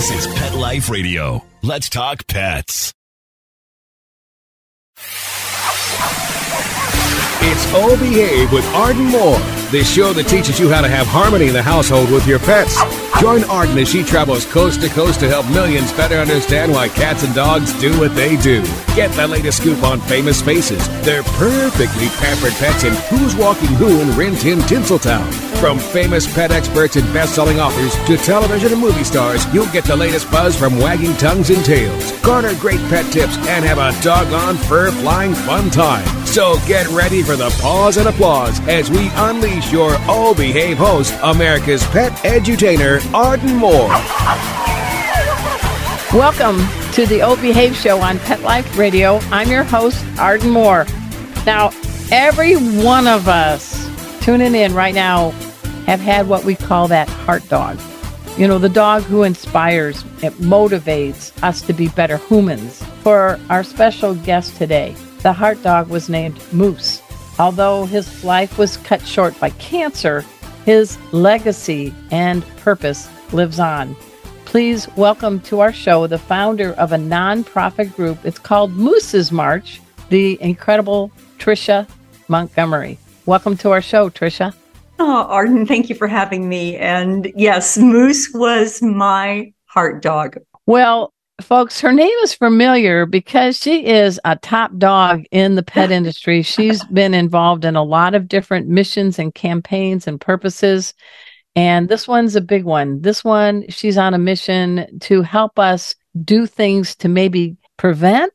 This is Pet Life Radio. Let's talk pets. It's Oh Behave with Arden Moore, the show that teaches you how to have harmony in the household with your pets. Join Arden as she travels coast to coast to help millions better understand why cats and dogs do what they do. Get the latest scoop on famous faces, their perfectly pampered pets, and who's walking who in Rin Tin Tinseltown. From famous pet experts and best-selling authors to television and movie stars, you'll get the latest buzz from wagging tongues and tails. Garner great pet tips and have a doggone fur-flying fun time. So get ready for the pause and applause as we unleash your Oh Behave host, America's pet edutainer, Arden Moore. Welcome to the Oh Behave Show on Pet Life Radio. I'm your host, Arden Moore. Now, every one of us tuning in right now have had what we call that heart dog. You know, the dog who inspires, it motivates us to be better humans. For our special guest today, the heart dog was named Moose. Although his life was cut short by cancer, his legacy and purpose lives on. Please welcome to our show the founder of a nonprofit group. It's called Moose's March, the incredible Tricia Montgomery. Welcome to our show, Tricia. Oh, Arden, thank you for having me. And yes, Moose was my heart dog. Well, folks, her name is familiar because she is a top dog in the pet industry. She's been involved in a lot of different missions and campaigns and purposes. And this one's a big one. This one, she's on a mission to help us do things to maybe prevent,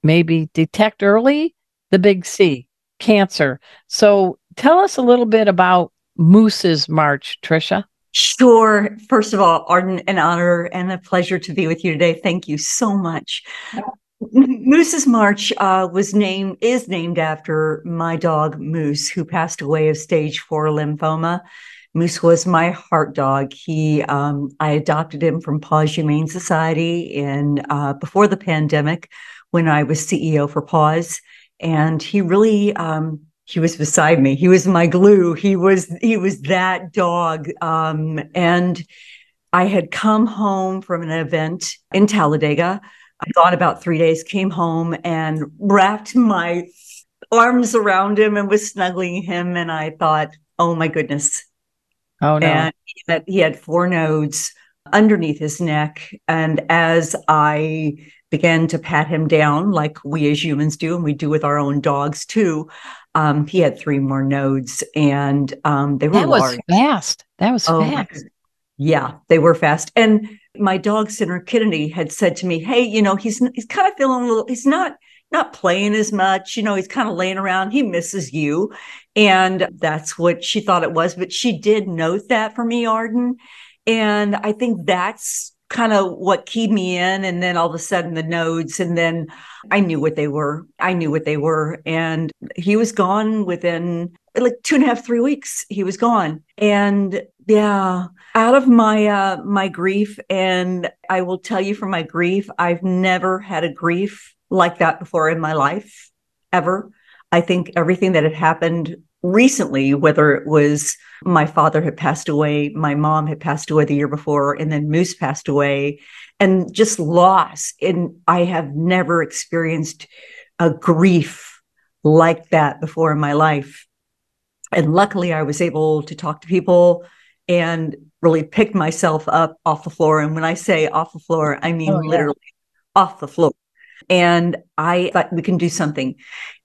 maybe detect early, the big C, cancer. So tell us a little bit about Moose's March, Tricia. Sure. First of all, Arden, an honor and a pleasure to be with you today. Thank you so much. Moose's March is named after my dog, Moose, who passed away of stage 4 lymphoma. Moose was my heart dog. I adopted him from Paws Humane Society before the pandemic when I was CEO for Paws. And he really, he was beside me. He was my glue. He was that dog. And I had come home from an event in Talladega. I thought about 3 days, came home and wrapped my arms around him and was snuggling him. And I thought, oh my goodness. Oh no. And he had 4 nodes underneath his neck. And as I began to pat him down, like we as humans do, and we do with our own dogs too, he had 3 more nodes, and they were large. That was fast. Yeah, they were fast. And my dog center, Kennedy, had said to me, "Hey, he's kind of feeling a little. He's not playing as much. He's kind of laying around. He misses you." And that's what she thought it was. But she did note that for me, Arden, and I think that's kind of what keyed me in. And then all of a sudden the nodes, and then I knew what they were. And he was gone within like 2.5, 3 weeks. He was gone. And yeah, out of my grief. And I will tell you, from my grief, I've never had a grief like that before in my life, ever. I think everything that had happened recently, whether it was my father had passed away, my mom had passed away the year before, and then Moose passed away, and just loss. And I have never experienced a grief like that before in my life. And luckily, I was able to talk to people and really pick myself up off the floor. And when I say off the floor, I mean literally off the floor. And I thought we can do something.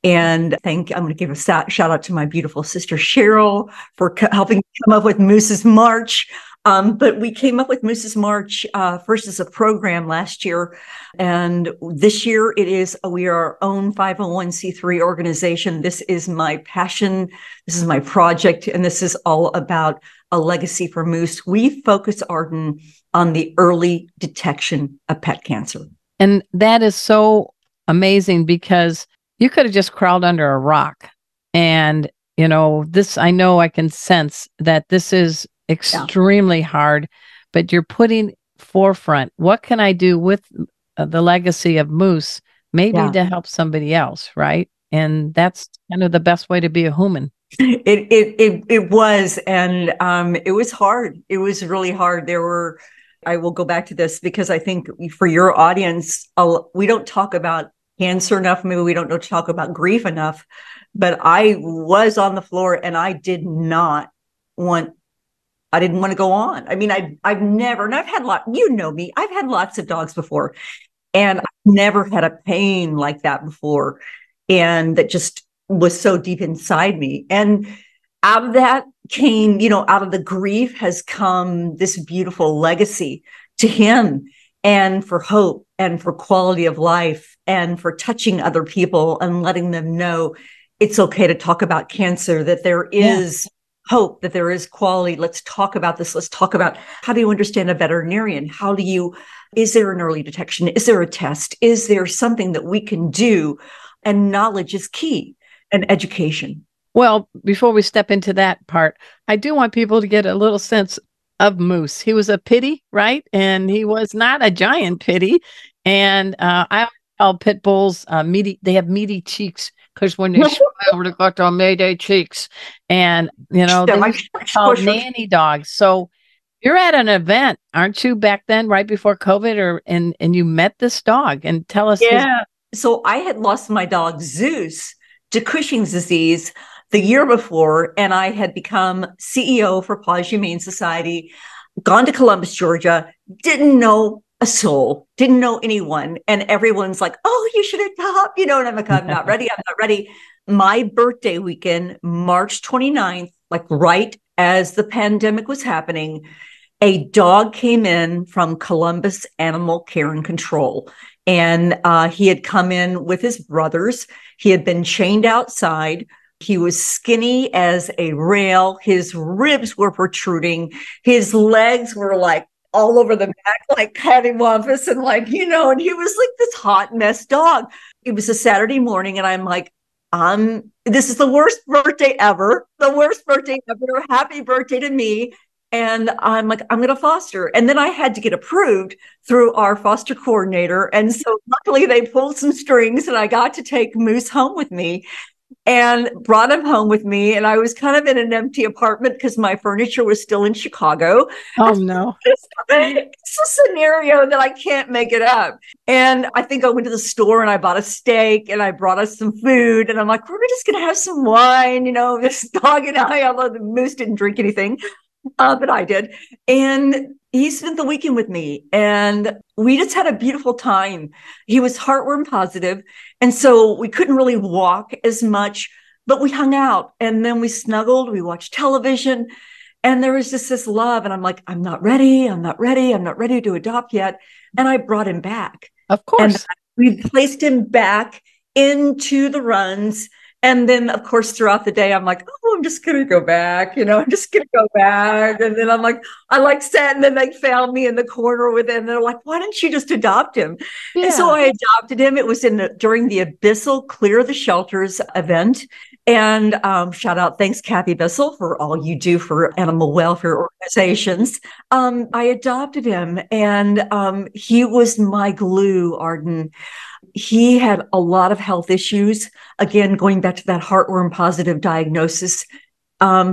And I'm going to give a shout out to my beautiful sister, Cheryl, for helping come up with Moose's March. But we came up with Moose's March first as a program last year. And this year we are our own 501c3 organization. This is my passion. This is my project. And this is all about a legacy for Moose. We focus, Arden, on the early detection of pet cancer. And that is so amazing, because you could have just crawled under a rock. And, I know I can sense that this is extremely hard, but you're putting forefront. What can I do with the legacy of Moose, maybe to help somebody else, right? And that's kind of the best way to be a human. It was, and it was hard. It was really hard. There were I will go back to this because I think for your audience, we don't talk about cancer enough. Maybe we don't talk about grief enough, but I was on the floor and I didn't want to go on. I mean, I've never, and I've had you know me, I've had lots of dogs before, and I've never had a pain like that before. And that just was so deep inside me. And out of that came, out of the grief has come this beautiful legacy to him, and for hope and for quality of life and for touching other people and letting them know it's okay to talk about cancer, that there is hope, that there is quality. Let's talk about this. Let's talk about, how do you understand a veterinarian? Is there an early detection? Is there a test? Is there something that we can do? And knowledge is key, and education. Well, before we step into that part, I do want people to get a little sense of Moose. He was a pitty, right? And he was not a giant pitty. And I call pit bulls meaty. They have meaty cheeks because when they smile, they got their Mayday cheeks. And, they're called nanny dogs. So you're at an event, aren't you, back then, right before COVID, and you met this dog, and tell us. Yeah. So I had lost my dog Zeus to Cushing's disease the year before, and I had become CEO for Paws Humane Society, gone to Columbus, Georgia, didn't know a soul, didn't know anyone. And everyone's like, oh, you should adopt, and I'm like, I'm not ready. I'm not ready. My birthday weekend, March 29th, like right as the pandemic was happening, a dog came in from Columbus Animal Care and Control. And he had come in with his brothers. He had been chained outside. He was skinny as a rail. His ribs were protruding. His legs were like all over the back, like cattywampus, and and he was like this hot mess dog. It was a Saturday morning, and I'm like, this is the worst birthday ever. The worst birthday ever. Happy birthday to me. And I'm like, I'm going to foster. And then I had to get approved through our foster coordinator. And so luckily they pulled some strings, and I got to take Moose home with me and brought him home with me. And I was kind of in an empty apartment because my furniture was still in Chicago. Oh, no. It's a scenario that I can't make it up. And I think I went to the store and I bought a steak and I brought us some food. And I'm like, we're just going to have some wine. This dog and I, although the Moose didn't drink anything. But I did. And he spent the weekend with me, and we just had a beautiful time. He was heartworm positive. And so we couldn't really walk as much, but we hung out, and then we snuggled, we watched television, and there was just this love. And I'm like, I'm not ready. I'm not ready. I'm not ready to adopt yet. And I brought him back. Of course. And we placed him back into the runs. And then, of course, throughout the day, I'm like, oh, I'm just going to go back. I'm just going to go back. And then I'm like, I sat, and then they found me in the corner with him. And they're like, why didn't you just adopt him? Yeah. And so I adopted him. It was during the Abyssal Clear the Shelters event. And shout out, thanks, Kathy Bissell, for all you do for animal welfare organizations. I adopted him, and he was my glue, Arden. He had a lot of health issues. Again, going back to that heartworm positive diagnosis,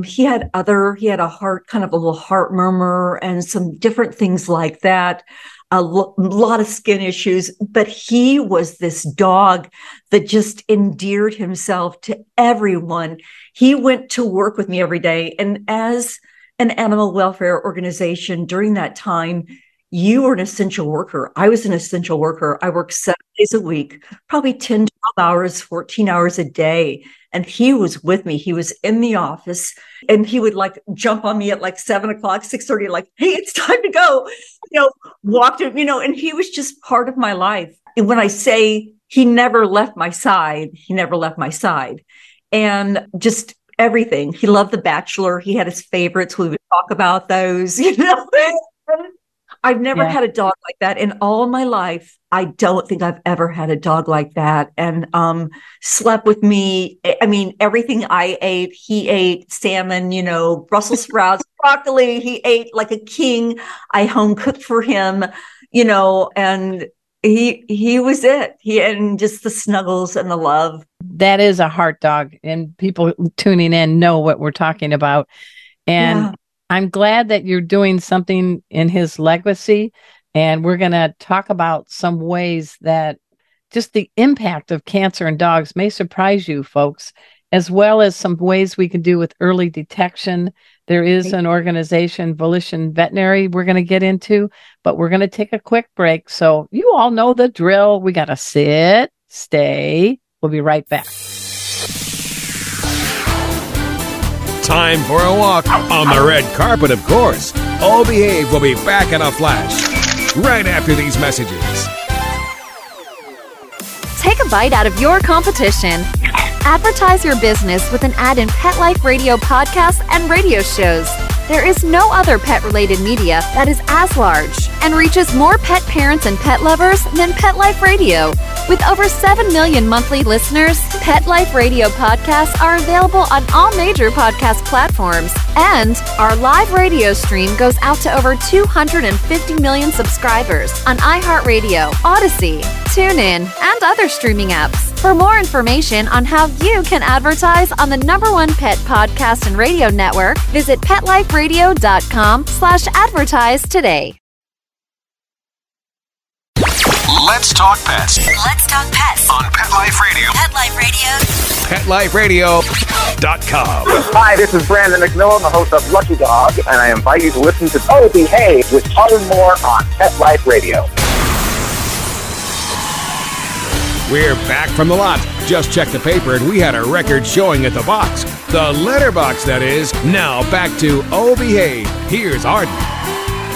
he had a heart, kind of a little heart murmur and some different things like that. A lot of skin issues, but he was this dog that just endeared himself to everyone. He went to work with me every day. And as an animal welfare organization during that time, you were an essential worker. I was an essential worker. I worked 7 days a week, probably 10, 12 hours, 14 hours a day. And he was with me. He was in the office, and he would jump on me at 7:00, 6:30, hey, it's time to go, walked him, and he was just part of my life. And when I say he never left my side, he never left my side. And just everything. He loved The Bachelor. He had his favorites. We would talk about those, I've never had a dog like that in all my life. I don't think I've ever had a dog like that. And slept with me. I mean, everything I ate, he ate. Salmon, Brussels sprouts, broccoli. He ate like a king. I home cooked for him, and he was it. And just the snuggles and the love. That is a heart dog, and people tuning in know what we're talking about. And I'm glad that you're doing something in his legacy. And we're going to talk about some ways that just the impact of cancer in dogs may surprise you, folks, as well as some ways we can do with early detection. There is an organization, Volition Veterinary, we're going to get into, but we're going to take a quick break. So you all know the drill. We got to sit, stay. We'll be right back. Time for a walk on the red carpet, of course. Oh Behave will be back in a flash right after these messages. Take a bite out of your competition. Advertise your business with an ad in Pet Life Radio podcasts and radio shows. There is no other pet-related media that is as large and reaches more pet parents and pet lovers than Pet Life Radio. With over 7 million monthly listeners, Pet Life Radio podcasts are available on all major podcast platforms, and our live radio stream goes out to over 250 million subscribers on iHeartRadio, Odyssey, TuneIn, and other streaming apps. For more information on how you can advertise on the #1 pet podcast and radio network, visit PetLifeRadio.com/advertise today. Let's talk pets Let's talk pets on Pet Life Radio. Pet Life Radio. PetLifeRadio.com. Hi, this is Brandon McMillan, the host of Lucky Dog, and I invite you to listen to Oh Behave with Arden Moore on Pet Life Radio. We're back from the lot. Just checked the paper and we had a record showing at the box. The letterbox, that is. Now back to Oh Behave. Here's Arden.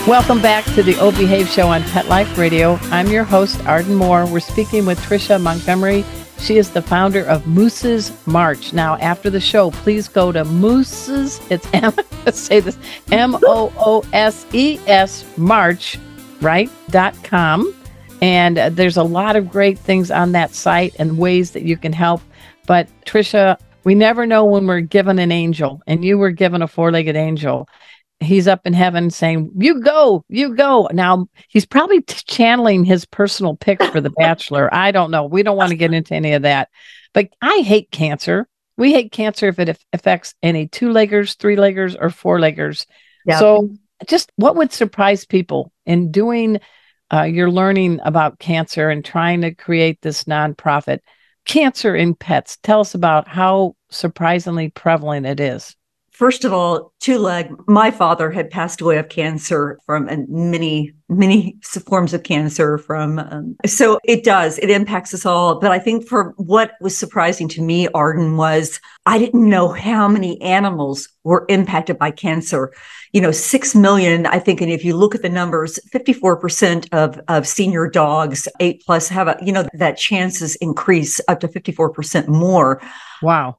Welcome back to the O Behave Show on Pet Life Radio. I'm your host, Arden Moore. We're speaking with Tricia Montgomery. She is the founder of Moose's March. Now, after the show, please go to Moose's, it's let's say this, MOOSES March, right, .com. And there's a lot of great things on that site and ways that you can help. But Tricia, we never know when we're given an angel, and you were given a four-legged angel. He's up in heaven saying, you go, you go. Now, he's probably channeling his personal picks for The Bachelor. I don't know. We don't want to get into any of that. But I hate cancer. We hate cancer if it affects any two-leggers, three-leggers, or four-leggers. Yeah. So just what would surprise people in doing your learning about cancer and trying to create this nonprofit, Cancer in Pets? Tell us about how surprisingly prevalent it is. First of all, two-leg, my father had passed away of cancer from many forms of cancer so it impacts us all. But I think for what was surprising to me, Arden, was I didn't know how many animals were impacted by cancer. 6 million, I think. And if you look at the numbers, 54% of senior dogs, 8+ have that chances increase up to 54% more. Wow.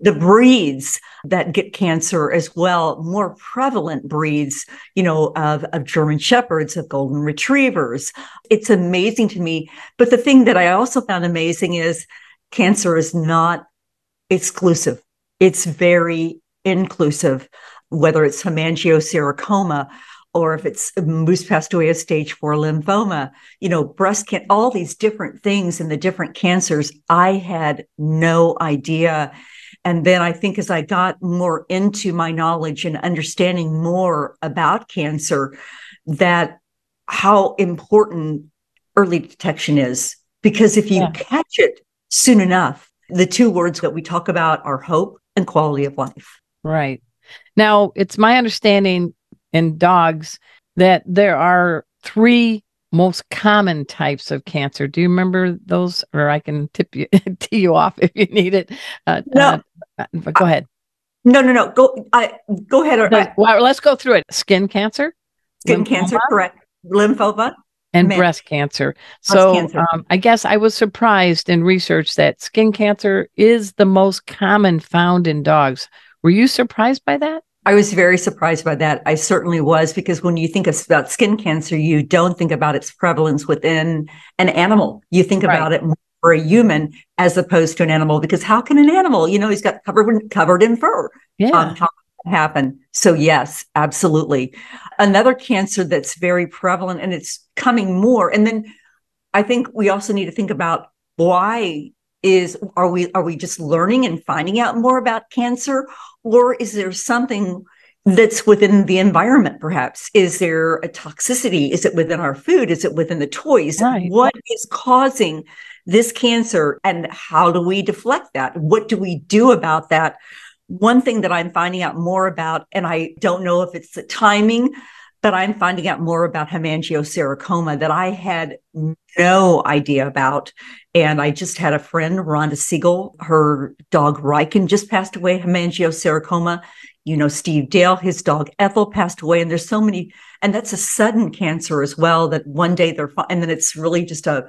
The breeds that get cancer as well, more prevalent breeds, of German Shepherds, of Golden Retrievers. It's amazing to me. But the thing that I also found amazing is cancer is not exclusive. It's very inclusive, whether it's hemangiosarcoma or if it's Moose passed away of stage 4 lymphoma, breast cancer, all these different things and the different cancers. I had no idea. And then I think as I got more into my knowledge and understanding more about cancer, that how important early detection is. Because if you catch it soon enough, the two words that we talk about are hope and quality of life. Right. Now, it's my understanding in dogs that there are 3 most common types of cancer. Do you remember those? Or I can tee you off if you need it. No. But go ahead. No. Go ahead. Well, let's go through it. Skin cancer. Skin cancer, correct. Lymphoma. And breast cancer. So I guess I was surprised in research that skin cancer is the most common found in dogs. Were you surprised by that? I was very surprised by that. I certainly was, because when you think about skin cancer, you don't think about its prevalence within an animal. You think about it more for a human as opposed to an animal, because how can an animal, he's got covered in fur. Yeah. How can that happen? So yes, absolutely. Another cancer that's very prevalent, and it's coming more. And then I think we also need to think about why are we just learning and finding out more about cancer, or is there something that's within the environment, perhaps. Is there a toxicity? Is it within our food? Is it within the toys? Right. What is causing this cancer, and how do we deflect that? What do we do about that? One thing that I'm finding out more about, and I don't know if it's the timing, but I'm finding out more about hemangiosarcoma that I had no idea about. And I just had a friend, Rhonda Siegel, her dog Riken just passed away, hemangiosarcoma. You know, Steve Dale, his dog Ethel passed away. And there's so many, and that's a sudden cancer as well, that one day they're fine. And then it's really just a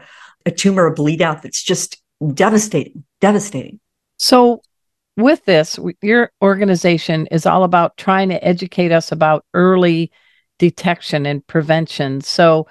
tumor, a bleed out that's just devastating. So with this, your organization is all about trying to educate us about early detection and prevention. So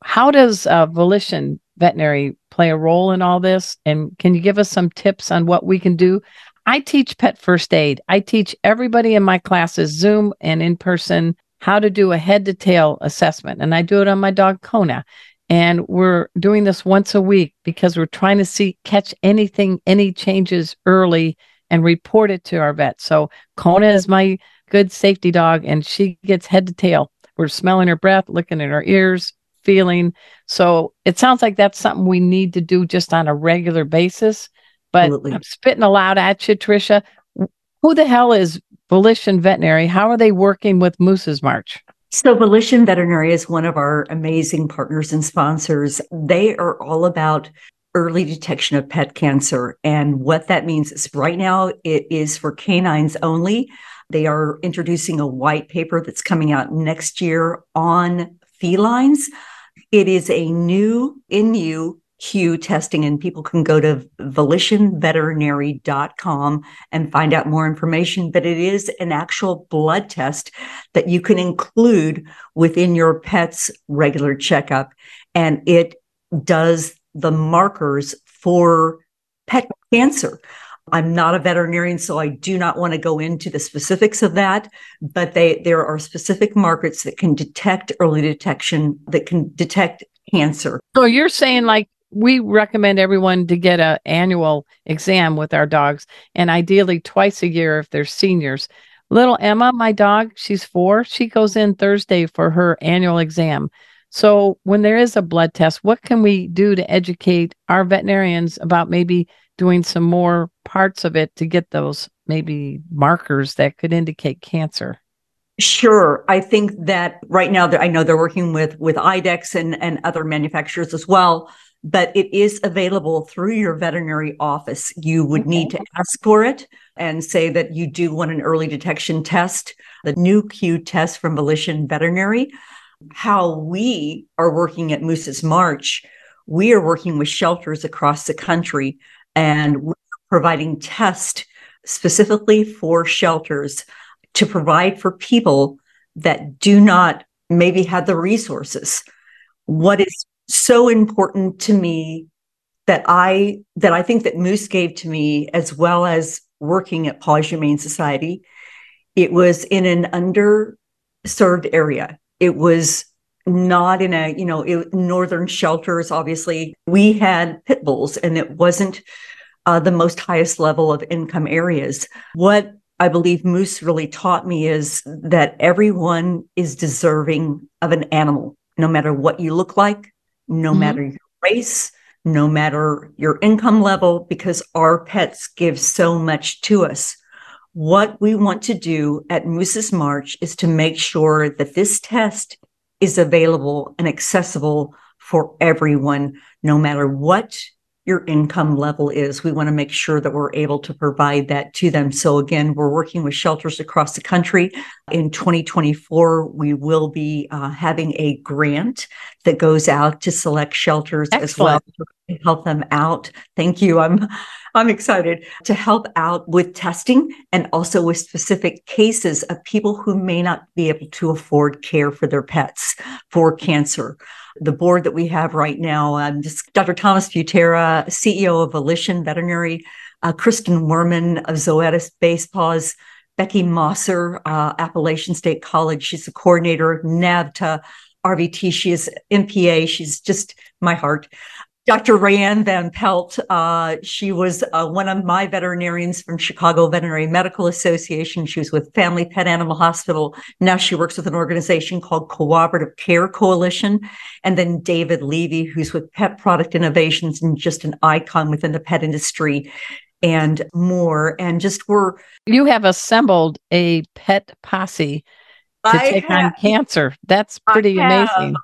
how does Volition Veterinary play a role in all this? And can you give us some tips on what we can do? I teach pet first aid. I teach everybody in my classes, Zoom and in person, how to do a head to tail assessment. And I do it on my dog, Kona. And we're doing this once a week because we're trying to catch any changes early and report it to our vet. So Kona is my good safety dog, and she gets head to tail. We're smelling her breath, looking at her ears, feeling. So it sounds like that's something we need to do just on a regular basis. But absolutely. I'm spitting aloud at you, Tricia. Who the hell is Volition Veterinary? How are they working with Moose's March? So Volition Veterinary is one of our amazing partners and sponsors. They are all about early detection of pet cancer. And what that means is right now it is for canines only. They are introducing a white paper that's coming out next year on felines. It is a new NUQ testing, and people can go to volitionveterinary.com and find out more information. But it is an actual blood test that you can include within your pet's regular checkup. And it does the markers for pet cancer. I'm not a veterinarian, so I do not want to go into the specifics of that, but there are specific markers that can detect early detection, that can detect cancer. So you're saying, like, we recommend everyone to get an annual exam with our dogs, and ideally twice a year if they're seniors. Little Emma, my dog, she's 4. She goes in Thursday for her annual exam. So when there is a blood test, what can we do to educate our veterinarians about maybe doing some more parts of it to get those maybe markers that could indicate cancer? Sure. I think that right now I know they're working with IDEXX and other manufacturers as well, but it is available through your veterinary office. You would need to ask for it and say that you do want an early detection test, the new Q test from Volition Veterinary. How we are working at Moose's March, we are working with shelters across the country, and we're providing tests specifically for shelters to provide for people that do not maybe have the resources. What is so important to me that I think that Moose gave to me, as well as working at Paws Humane Society, it was in an underserved area. It was not in northern shelters. Obviously, we had Pitbulls, and it wasn't the most highest level of income areas. What I believe Moose really taught me is that everyone is deserving of an animal, no matter what you look like, no matter your race, no matter your income level, because our pets give so much to us. What we want to do at Moose's March is to make sure that this test is available and accessible for everyone, no matter what your income level is. We want to make sure that we're able to provide that to them. So again, we're working with shelters across the country. In 2024, we will be having a grant that goes out to select shelters as well to help them out. Thank you. I'm excited to help out with testing and also with specific cases of people who may not be able to afford care for their pets for cancer. The board that we have right now, Dr. Thomas Butera, CEO of Volition Veterinary, Kristen Werman of Zoetis Base Paws, Becky Mosser, Appalachian State College. She's the coordinator, NAVTA, RVT. She is MPA. She's just my heart. Dr. Rayanne Van Pelt, she was one of my veterinarians from Chicago Veterinary Medical Association. She was with Family Pet Animal Hospital. Now she works with an organization called Cooperative Care Coalition. And then David Levy, who's with Pet Product Innovations and just an icon within the pet industry and more. And You have assembled a pet posse to take on cancer. That's pretty amazing.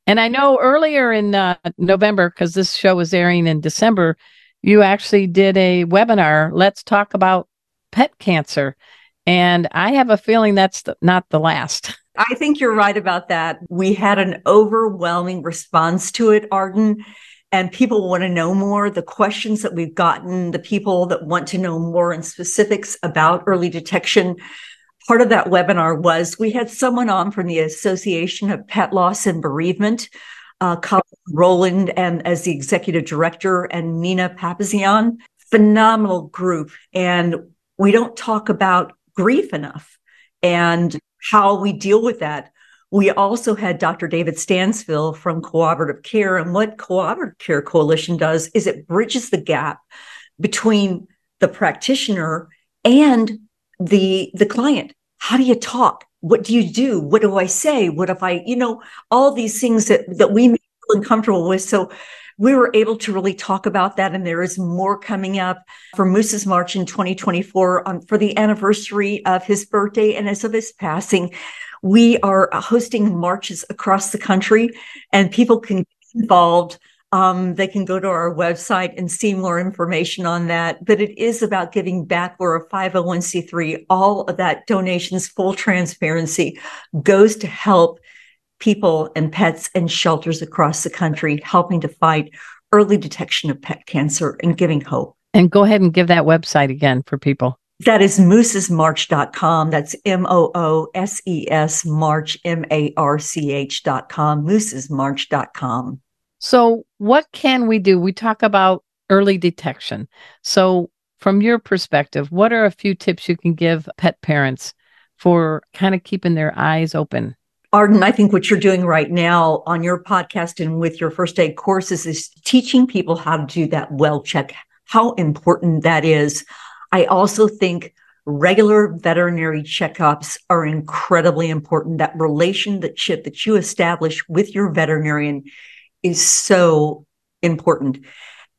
And I know earlier in November, because this show was airing in December, you actually did a webinar, Let's Talk About Pet Cancer. And I have a feeling that's not the last. I think you're right about that. We had an overwhelming response to it, Arden, and people want to know more. The questions that we've gotten, the people that want to know more in specifics about early detection. Part of that webinar was we had someone on from the Association of Pet Loss and Bereavement, Colin Rowland, and as the executive director, and Nina Papazian. Phenomenal group. And we don't talk about grief enough and how we deal with that. We also had Dr. David Stansfield from Cooperative Care. And what Cooperative Care Coalition does is it bridges the gap between the practitioner and the client. How do you talk? What do you do? What do I say? What if I, all these things that we feel uncomfortable with. So we were able to really talk about that. And there is more coming up for Moose's March in 2024 for the anniversary of his birthday and as of his passing. We are hosting marches across the country, and people can get involved. They can go to our website and see more information on that. But it is about giving back. We're a 501c3. All of that donations, full transparency, goes to help people and pets and shelters across the country, helping to fight early detection of pet cancer and giving hope. And go ahead and give that website again for people. That is moosesmarch.com. That's MOOSES March, MARCH.com, moosesmarch.com. So what can we do? We talk about early detection. So from your perspective, what are a few tips you can give pet parents for kind of keeping their eyes open? Arden, I think what you're doing right now on your podcast and with your first aid courses is teaching people how to do that well check, how important that is. I also think regular veterinary checkups are incredibly important. That relationship that you establish with your veterinarian is so important.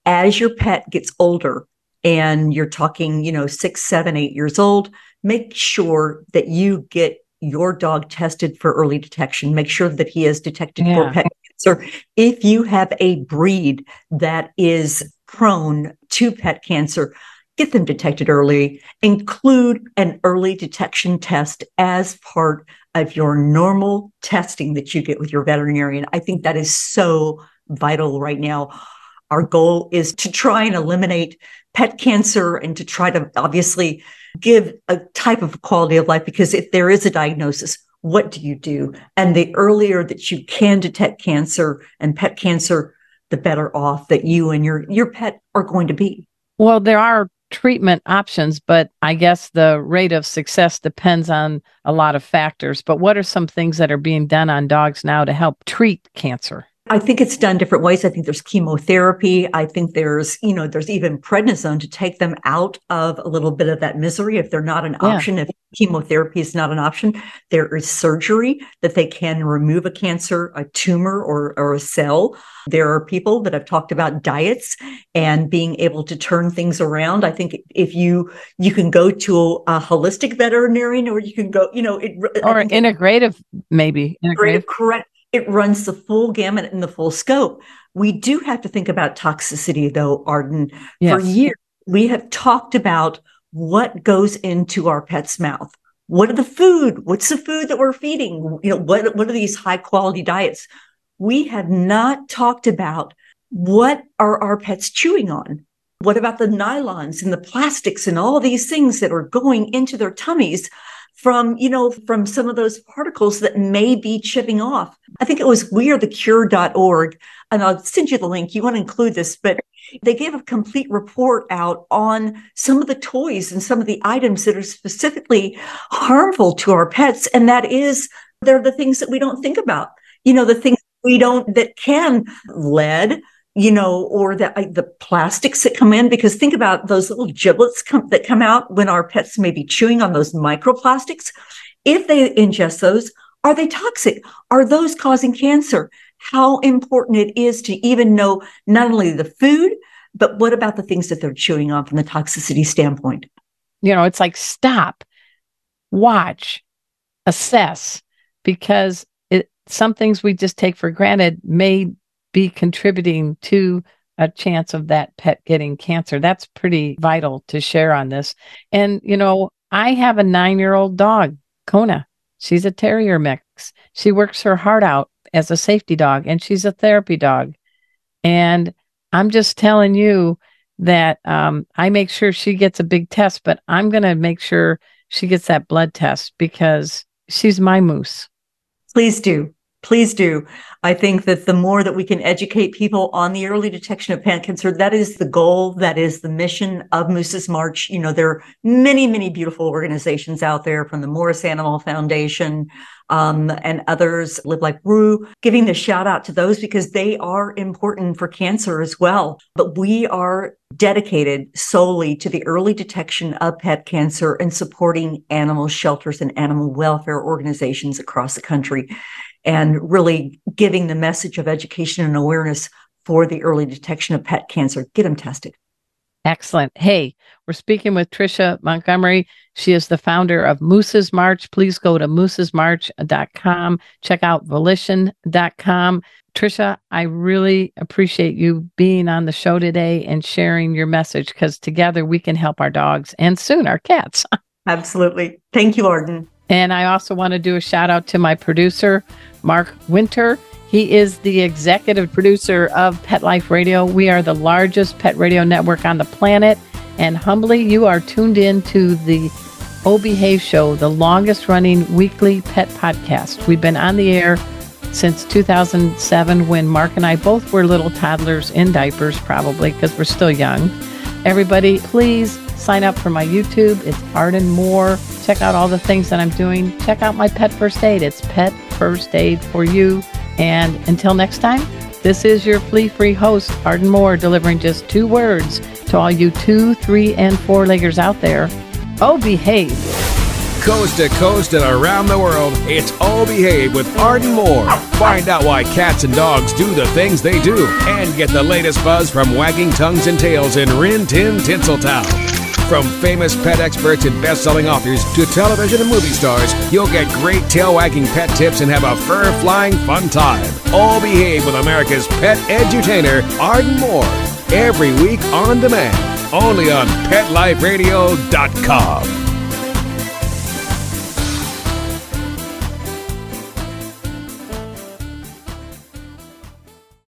As your pet gets older, and you're talking, 6, 7, 8 years old, make sure that you get your dog tested for early detection. Make sure that he is detected for pet cancer. If you have a breed that is prone to pet cancer, get them detected early. Include an early detection test as part of your normal testing that you get with your veterinarian. I think that is so vital right now. Our goal is to try and eliminate pet cancer and to try to obviously give a type of quality of life, because if there is a diagnosis, what do you do? And the earlier that you can detect cancer and pet cancer, the better off that you and your pet are going to be. Well, there are treatment options, but I guess the rate of success depends on a lot of factors. But what are some things that are being done on dogs now to help treat cancer? I think it's done different ways. I think there's chemotherapy. I think there's even prednisone to take them out of a little bit of that misery if they're not an option. If chemotherapy is not an option, there is surgery that they can remove a cancer, a tumor, or a cell. There are people that have talked about diets and being able to turn things around. I think if you can go to a holistic veterinarian, or you can go, or an integrative, maybe. Integrative, correct. It runs the full gamut and the full scope. We do have to think about toxicity, though, Arden. Yes. For years, we have talked about what goes into our pet's mouth. What are the food? What's the food that we're feeding? What are these high quality diets? We have not talked about what are our pets chewing on. What about the nylons and the plastics and all these things that are going into their tummies from some of those particles that may be chipping off? I think it was wearethecure.org, and I'll send you the link. You want to include this, but they gave a complete report out on some of the toys and some of the items that are specifically harmful to our pets. And they're the things that we don't think about. The things that can lead, or the plastics that come in, because think about those little giblets that come out when our pets may be chewing on those microplastics. If they ingest those, are they toxic? Are those causing cancer? How important it is to even know not only the food, but what about the things that they're chewing on from the toxicity standpoint? It's like stop, watch, assess, because some things we just take for granted may be contributing to a chance of that pet getting cancer. That's pretty vital to share on this. And, I have a 9-year-old dog, Kona. She's a terrier mix. She works her heart out as a safety dog, and she's a therapy dog. And I'm just telling you that I make sure she gets a big test, but I'm going to make sure she gets that blood test because she's my moose. Please do. Please do. I think that the more that we can educate people on the early detection of pet cancer, that is the goal. That is the mission of Moose's March. There are many, many beautiful organizations out there, from the Morris Animal Foundation and others, Live Like Rue, giving the shout out to those because they are important for cancer as well. But we are dedicated solely to the early detection of pet cancer and supporting animal shelters and animal welfare organizations across the country, and really giving the message of education and awareness for the early detection of pet cancer. Get them tested. Excellent. Hey, we're speaking with Tricia Montgomery. She is the founder of Moose's March. Please go to moosesmarch.com. Check out volition.com. Tricia, I really appreciate you being on the show today and sharing your message, because together we can help our dogs and soon our cats. Absolutely. Thank you, Arden. And I also want to do a shout out to my producer, Mark Winter. He is the executive producer of Pet Life Radio. We are the largest pet radio network on the planet. And humbly, you are tuned in to the Oh Behave Show, the longest running weekly pet podcast. We've been on the air since 2007, when Mark and I both were little toddlers in diapers, probably, because we're still young. Everybody, please sign up for my YouTube. It's Arden Moore. Check out all the things that I'm doing. Check out my Pet First Aid. It's Pet First Aid for you. And until next time, this is your flea-free host, Arden Moore, delivering just 2 words to all you 2, 3, and 4-leggers out there. Oh, behave. Coast to coast and around the world, it's Oh Behave with Arden Moore. Find out why cats and dogs do the things they do, and get the latest buzz from wagging tongues and tails in Rin Tin Tinseltown. From famous pet experts and best-selling authors to television and movie stars, you'll get great tail-wagging pet tips and have a fur-flying fun time. All Behave with America's pet edutainer, Arden Moore. Every week on demand, only on PetLifeRadio.com.